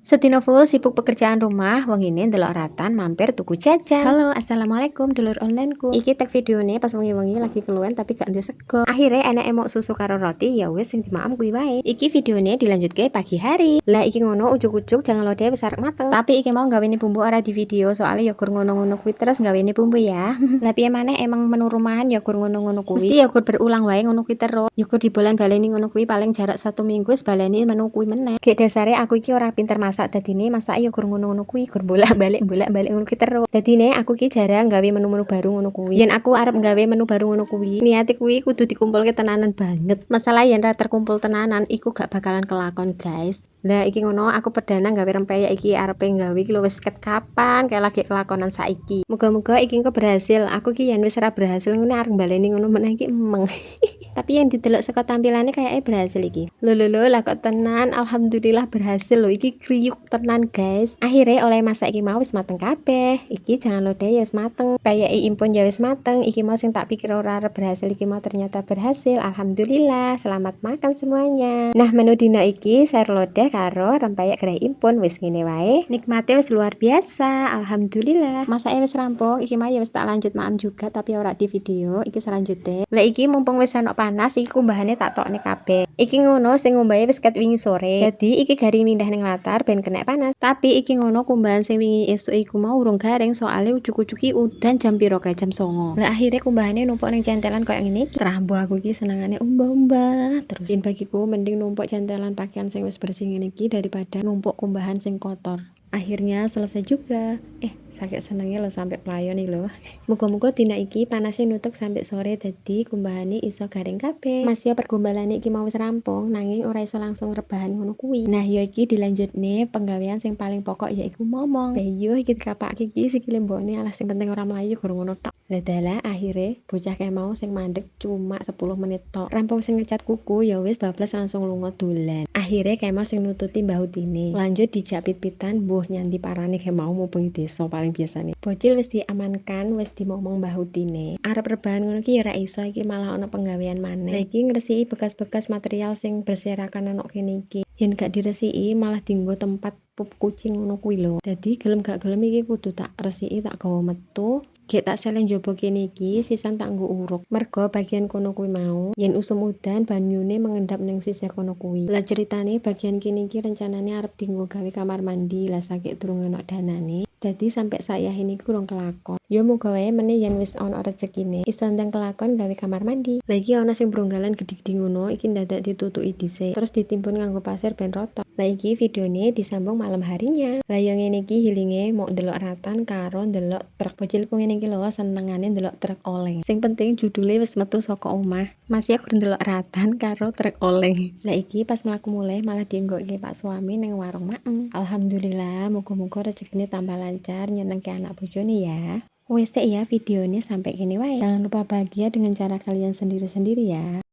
Sedino full sibuk pekerjaan rumah, wong ini ndelok ratan mampir tuku jajan. Halo, assalamualaikum dulur onlineku. Iki tek videone pas wengi-wengi lagi keluwen tapi gak duwe sego. Akhirnya enek emok susu karo roti, ya wis sing dimaem kuwi wae. Iki videone dilanjutke pagi hari. Lah iki ngono ujuk-ujuk jangan lode wis arek mateng. Tapi iki mau gaweni bumbu ora di video, soalnya ya gur ngono-ngono kuwi terus gaweni bumbu ya. Lah piye maneh emang menu rumahan ya gur ngono-ngono kuwi. Mesti ya gur berulang wae ngono kuwi terus. Ya gur dibolan-baleni ngono kuwi paling jarak 1 minggu wis baleni menu kuwi meneh. Gek dasare aku iki ora pinter masak, dadine masak ya gur ngono-ngono kuwi, gur bolak-balik ngono kuwi terus. Dadine aku iki jarang gawe menu-menu baru ngono kuwi. Yen aku arep gawe menu baru ngono kuwi, niate kuwi kudu dikumpulke tenanan banget. Masalah yen ra terkumpul tenanan iku gak bakalan kelakon, guys. Lah iki ngono aku perdana gawe rempeyek iki arepe gawe iki lho wis ket kapan kayak lagi kelakonan saiki. Muga-muga iki engko berhasil. Aku ki yen wis ora berhasil ngene arep baleni ngono meneh iki emeng. Tapi yang didelok saka tampilannya kayaknya berhasil iki. Lho lah kok tenan, alhamdulillah berhasil lho. Iki kriuk tenan, guys. Akhirnya oleh masak iki mau wis mateng kabeh. Iki jangan lode ya wis mateng. Peyeke impun ya wis mateng. Iki mau sing tak pikir ora arep berhasil iki mau ternyata berhasil. Alhamdulillah, selamat makan semuanya. Nah, menu dina iki sayur lodeh karo rempeyek gerai impun wis ngene wae. Nikmate wis luar biasa. Alhamdulillah. Masake wis rampung. Iki mah ya wis tak lanjut maem juga tapi ora di video. Iki selanjutnya. Lah iki mumpung wis ana panas iki kumbahane tak tokne kabeh. Iki ngono sing ngombahe wis ket wingi sore. Dadi iki garing mindah ning latar ben kena panas. Tapi iki ngono kumbahan sing wingi esuk iku mau urung garing soalnya ujuk-ujuk udan jam piro kae jam 09.00. Lah akhirnya kumbahane numpuk ning centelan koyo ngene iki. Rambo aku iki senengane umbah-umbah terus. Yen bagiku mending numpuk centelan pakaian sing wis bersih ngene iki daripada numpuk kumbahan sing kotor. Akhirnya selesai juga. Sakit senengnya lo sampai pelayon nih lo. Muga-muga dina iki panasnya nutuk sampai sore dadi kumbahane iso garing kabeh. Masih pergombalane iki mau wis rampung nanging ora iso langsung rebahan ngono kuwi. Nah, ya iki dilanjutne penggawean sing paling pokok yaiku momong. Bayo iki dikapake iki sikile mbokne alas sing penting ora mlayu gur ngono tok. Lah dalah akhire bocah kae mau sing mandek cuma 10 menit tok. Rampung sing ngecat kuku ya wis bablas langsung lunga dolan. Akhire kae mau sing nututi mbah Utine. Lanjut dijak pit-pitan mbuh nyanti parane kae mau mumpung desa paling biasane. Bocil wis diamankan, wis dimomong mbah Utine. Arep rebahan ngono ki ya ra iso iki malah ana penggawean maneh. Lah iki ngresiki bekas-bekas material sing berserakan ana kene iki. Yen gak diresiki malah dienggo tempat pup kucing ngono kuwi lho. Dadi gelem gak gelem iki kudu tak resiki tak gawa metu. Gek tak selen njaba kene iki sisan tak nggo uruk. Mergo bagian kono kuwi mau yen usum udan banyune mengendap ning sisih kono kuwi. Lah ceritane bagian kene iki rencanane arep dienggo gawe kamar mandi. Lah sakit durung ana danane. Dadi sampai saya ini kurang kelakon. Ya muga wae meneh yen wis ana rezekine iso ndang kelakon gawe kamar mandi. Lah iki ana sing bronggalan gede-gede ngono iki ndadak ditutuki dhisik terus ditimbun nganggo pasir ben rata. Lah iki videone disambung malam harinya. Lah yo ngene iki healinge mau ndelok ratan karo ndelok truk. Bocilku ngene iki lho senengane ndelok truk oleng. Sing penting judule wis metu saka omah. Masih aku ndelok ratan karo truk oleng. Lah iki pas mlaku mulai malah dienggokke Pak suami ning warung maem. Alhamdulillah muga-muga rezekine tambah lancar nyenengke anak bojone ya. Wes ya videonya sampai gini wae. Jangan lupa bahagia dengan cara kalian sendiri-sendiri ya.